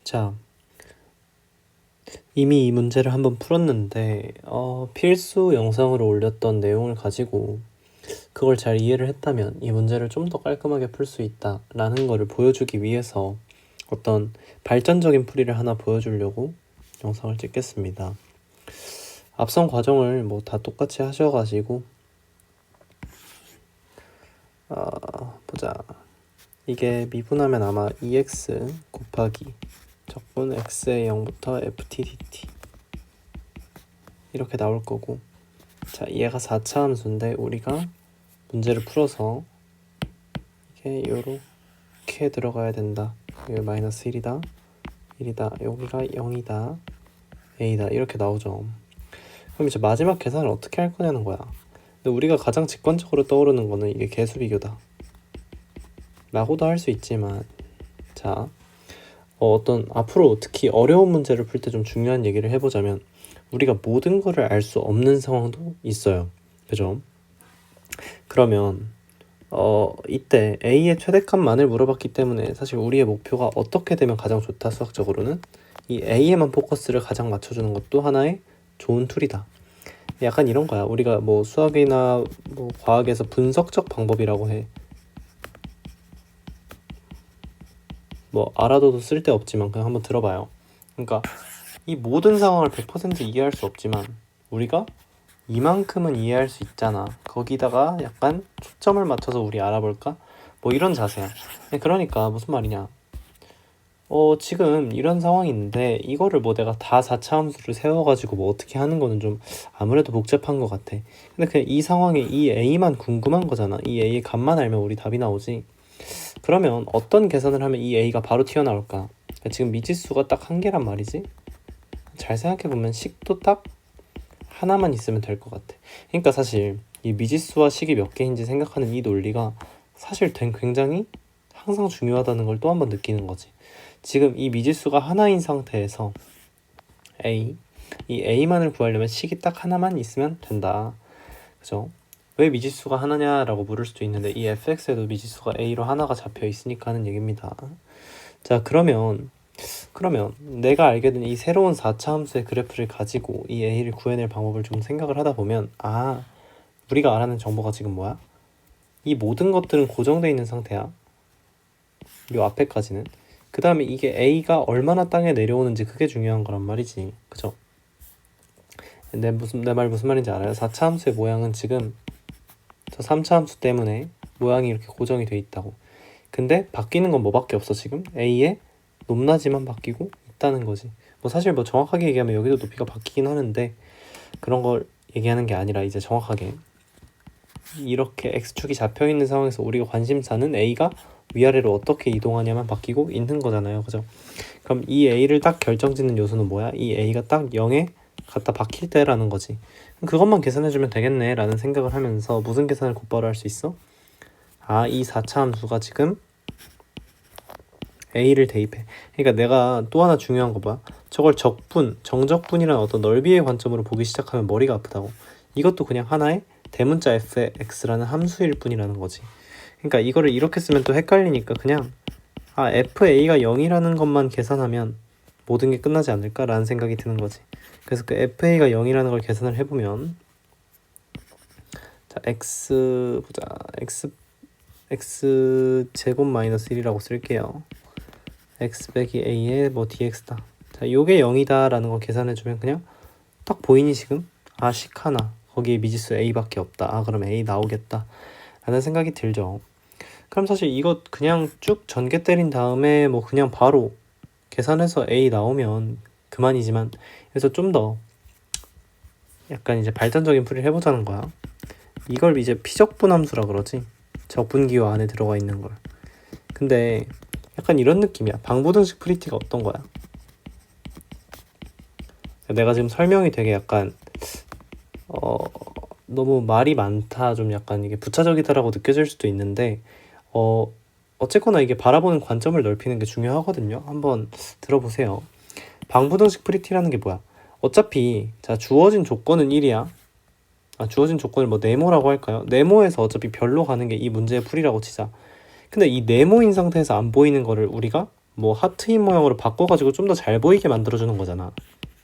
자, 이미 이 문제를 한번 풀었는데 필수 영상으로 올렸던 내용을 가지고 그걸 잘 이해를 했다면 이 문제를 좀 더 깔끔하게 풀 수 있다라는 거를 보여주기 위해서 어떤 발전적인 풀이를 하나 보여주려고 영상을 찍겠습니다. 앞선 과정을 뭐 다 똑같이 하셔가지고 보자. 이게 미분하면 아마 2x 곱하기 적분 x의 0부터 ftdt 이렇게 나올 거고, 자, 얘가 4차 함수인데 우리가 문제를 풀어서 이게 요렇게 들어가야 된다. 여기 마이너스 1이다, 1이다, 여기가 0이다, a다, 이렇게 나오죠. 그럼 이제 마지막 계산을 어떻게 할 거냐는 거야. 근데 우리가 가장 직관적으로 떠오르는 거는 이게 개수비교다 라고도 할 수 있지만, 자, 어떤 앞으로 특히 어려운 문제를 풀 때 좀 중요한 얘기를 해보자면 우리가 모든 거를 알 수 없는 상황도 있어요. 그죠? 그러면 이때 a의 최대값만을 물어봤기 때문에 사실 우리의 목표가 어떻게 되면 가장 좋다, 수학적으로는 이 a에만 포커스를 가장 맞춰주는 것도 하나의 좋은 툴이다. 약간 이런 거야. 우리가 뭐 수학이나 뭐 과학에서 분석적 방법이라고 해. 뭐 알아둬도 쓸데없지만 그냥 한번 들어봐요. 그러니까 이 모든 상황을 100% 이해할 수 없지만 우리가 이만큼은 이해할 수 있잖아. 거기다가 약간 초점을 맞춰서 우리 알아볼까? 뭐 이런 자세야. 그러니까 무슨 말이냐, 지금 이런 상황인데 이거를 뭐 내가 다 4차 함수를 세워가지고 뭐 어떻게 하는 거는 좀 아무래도 복잡한 것 같아. 근데 그냥 이 상황에 이 a만 궁금한 거잖아. 이 a의 값만 알면 우리 답이 나오지. 그러면 어떤 계산을 하면 이 a가 바로 튀어나올까? 지금 미지수가 딱 한 개란 말이지. 잘 생각해보면 식도 딱 하나만 있으면 될 것 같아. 그러니까 사실 이 미지수와 식이 몇 개인지 생각하는 이 논리가 사실 굉장히 항상 중요하다는 걸 또 한 번 느끼는 거지. 지금 이 미지수가 하나인 상태에서 이 a만을 구하려면 식이 딱 하나만 있으면 된다. 그죠? 왜 미지수가 하나냐라고 물을 수도 있는데 이 fx에도 미지수가 a로 하나가 잡혀 있으니까 하는 얘기입니다. 자, 그러면 내가 알게 된 이 새로운 4차 함수의 그래프를 가지고 이 a를 구해낼 방법을 좀 생각을 하다 보면, 우리가 알아낸 정보가 지금 뭐야? 이 모든 것들은 고정되어 있는 상태야. 요 앞에까지는. 그 다음에 이게 a가 얼마나 땅에 내려오는지, 그게 중요한 거란 말이지. 그죠? 내 말 무슨 말인지 알아요? 4차 함수의 모양은 지금 저 3차 함수 때문에 모양이 이렇게 고정이 돼 있다고. 근데 바뀌는 건 뭐밖에 없어. 지금 a의 높낮이만 바뀌고 있다는 거지. 뭐 사실 뭐 정확하게 얘기하면 여기도 높이가 바뀌긴 하는데 그런 걸 얘기하는 게 아니라 이제 정확하게 이렇게 x축이 잡혀 있는 상황에서 우리가 관심사는 a가 위아래로 어떻게 이동하냐만 바뀌고 있는 거잖아요. 그죠? 그럼 이 a를 딱 결정짓는 요소는 뭐야? 이 a가 딱 0에 갖다 박힐 때라는 거지. 그것만 계산해주면 되겠네 라는 생각을 하면서 무슨 계산을 곧바로 할 수 있어? 이 4차 함수가 지금 a를 대입해. 그러니까 내가 또 하나 중요한 거 봐. 저걸 정적분이라는 어떤 넓이의 관점으로 보기 시작하면 머리가 아프다고. 이것도 그냥 하나의 대문자 fx라는 함수일 뿐이라는 거지. 그러니까 이거를 이렇게 쓰면 또 헷갈리니까 그냥 fa가 0이라는 것만 계산하면 모든 게 끝나지 않을까라는 생각이 드는 거지. 그래서 그 fa가 0이라는 걸 계산을 해보면, 자, x 제곱 마이너스 1이라고 쓸게요. x 빼기 a의 뭐 dx다. 자, 요게 0이다 라는 거 계산해주면 그냥 딱 보이니 지금? 식 하나, 거기에 미지수 a밖에 없다. 그럼 a 나오겠다 라는 생각이 들죠. 그럼 사실 이거 그냥 쭉 전개 때린 다음에 뭐 그냥 바로 계산해서 a 나오면 그만이지만, 그래서 좀 더 약간 이제 발전적인 풀이를 해보자는 거야. 이걸 이제 피적분 함수라 그러지. 적분기호 안에 들어가 있는 걸. 근데 약간 이런 느낌이야. 방부등식 프리티가 어떤 거야? 내가 지금 설명이 되게 약간 너무 말이 많다, 좀 약간 이게 부차적이다라고 느껴질 수도 있는데 어쨌거나 이게 바라보는 관점을 넓히는 게 중요하거든요. 한번 들어보세요. 방부등식 프리티라는 게 뭐야? 어차피 자, 주어진 조건은 1이야. 주어진 조건을 뭐 네모라고 할까요? 네모에서 어차피 별로 가는 게 이 문제의 풀이라고 치자. 근데 이 네모인 상태에서 안 보이는 거를 우리가 뭐 하트인 모양으로 바꿔가지고 좀 더 잘 보이게 만들어주는 거잖아.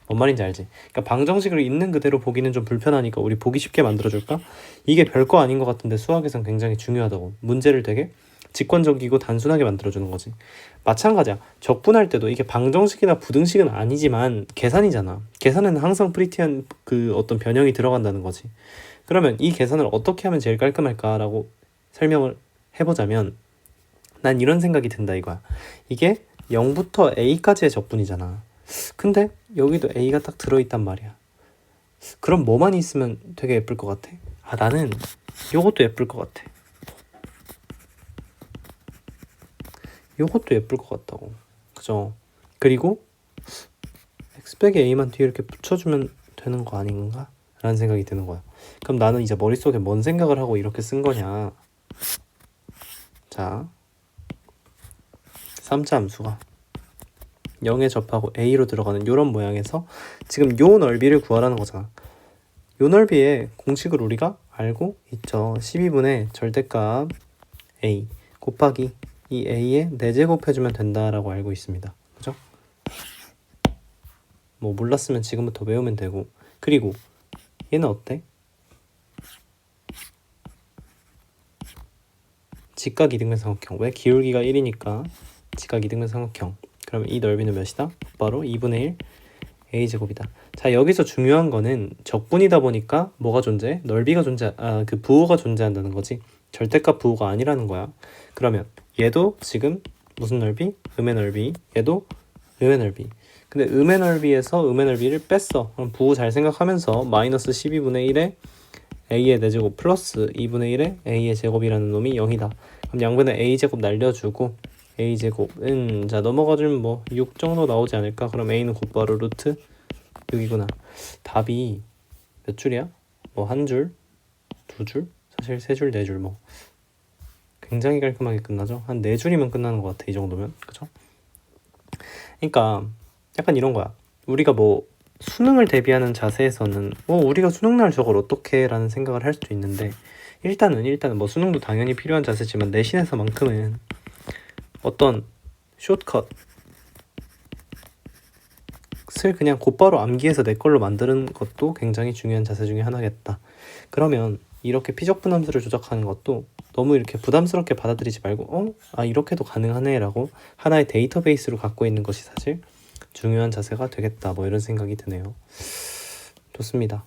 뭔 말인지 알지? 그러니까 방정식을 있는 그대로 보기는 좀 불편하니까 우리 보기 쉽게 만들어줄까? 이게 별거 아닌 것 같은데 수학에선 굉장히 중요하다고. 문제를 되게 직관적이고 단순하게 만들어주는 거지. 마찬가지야. 적분할 때도 이게 방정식이나 부등식은 아니지만 계산이잖아. 계산은 항상 프리티한 그 어떤 변형이 들어간다는 거지. 그러면 이 계산을 어떻게 하면 제일 깔끔할까라고 설명을 해보자면 난 이런 생각이 든다 이거야. 이게 0부터 a까지의 적분이잖아. 근데 여기도 a가 딱 들어있단 말이야. 그럼 뭐만 있으면 되게 예쁠 것 같아? 아, 나는 요것도 예쁠 것 같아. 요것도 예쁠 것 같다고. 그죠? 그리고 x백에 a만 뒤에 이렇게 붙여주면 되는 거 아닌가? 라는 생각이 드는 거야. 그럼 나는 이제 머릿속에 뭔 생각을 하고 이렇게 쓴 거냐? 자, 3차 함수가 0에 접하고 a로 들어가는 요런 모양에서 지금 요 넓이를 구하라는 거잖아. 요 넓이의 공식을 우리가 알고 있죠. 12분의 절대값 a 곱하기 이 a에 4제곱 해주면 된다라고 알고 있습니다. 그죠? 뭐 몰랐으면 지금부터 외우면 되고. 그리고 얘는 어때? 직각 이등변 삼각형. 왜? 기울기가 1이니까 직각 이등변 삼각형. 그러면 이 넓이는 몇이다? 바로 2분의 1 a제곱이다. 자, 여기서 중요한 거는 적분이다 보니까 뭐가 존재해? 넓이가 그 부호가 존재한다는 거지. 절대값 부호가 아니라는 거야. 그러면 얘도 지금 무슨 넓이? 음의 넓이. 얘도 음의 넓이. 근데 음의 넓이에서 음의 넓이를 뺐어. 그럼 부호 잘 생각하면서 마이너스 12분의 1에 a의 4제곱 플러스 2분의 1에 a의 제곱이라는 놈이 0이다. 그럼 양변에 a제곱 날려주고 a제곱은 자 넘어가주면 뭐 6 정도 나오지 않을까? 그럼 a는 곧바로 루트 6이구나. 답이 몇 줄이야? 뭐 한 줄? 두 줄? 사실 세 줄, 네 줄 뭐 굉장히 깔끔하게 끝나죠? 한 네 줄이면 끝나는 것 같아 이 정도면. 그죠? 그러니까 약간 이런 거야. 우리가 뭐 수능을 대비하는 자세에서는 우리가 수능날 저걸 어떻게 라는 생각을 할 수도 있는데 일단은 뭐 수능도 당연히 필요한 자세지만 내신에서만큼은 어떤 숏컷을 그냥 곧바로 암기해서 내 걸로 만드는 것도 굉장히 중요한 자세 중에 하나겠다. 그러면 이렇게 피적분 함수를 조작하는 것도 너무 이렇게 부담스럽게 받아들이지 말고 이렇게도 가능하네 라고 하나의 데이터베이스로 갖고 있는 것이 사실 중요한 자세가 되겠다. 뭐 이런 생각이 드네요. 좋습니다.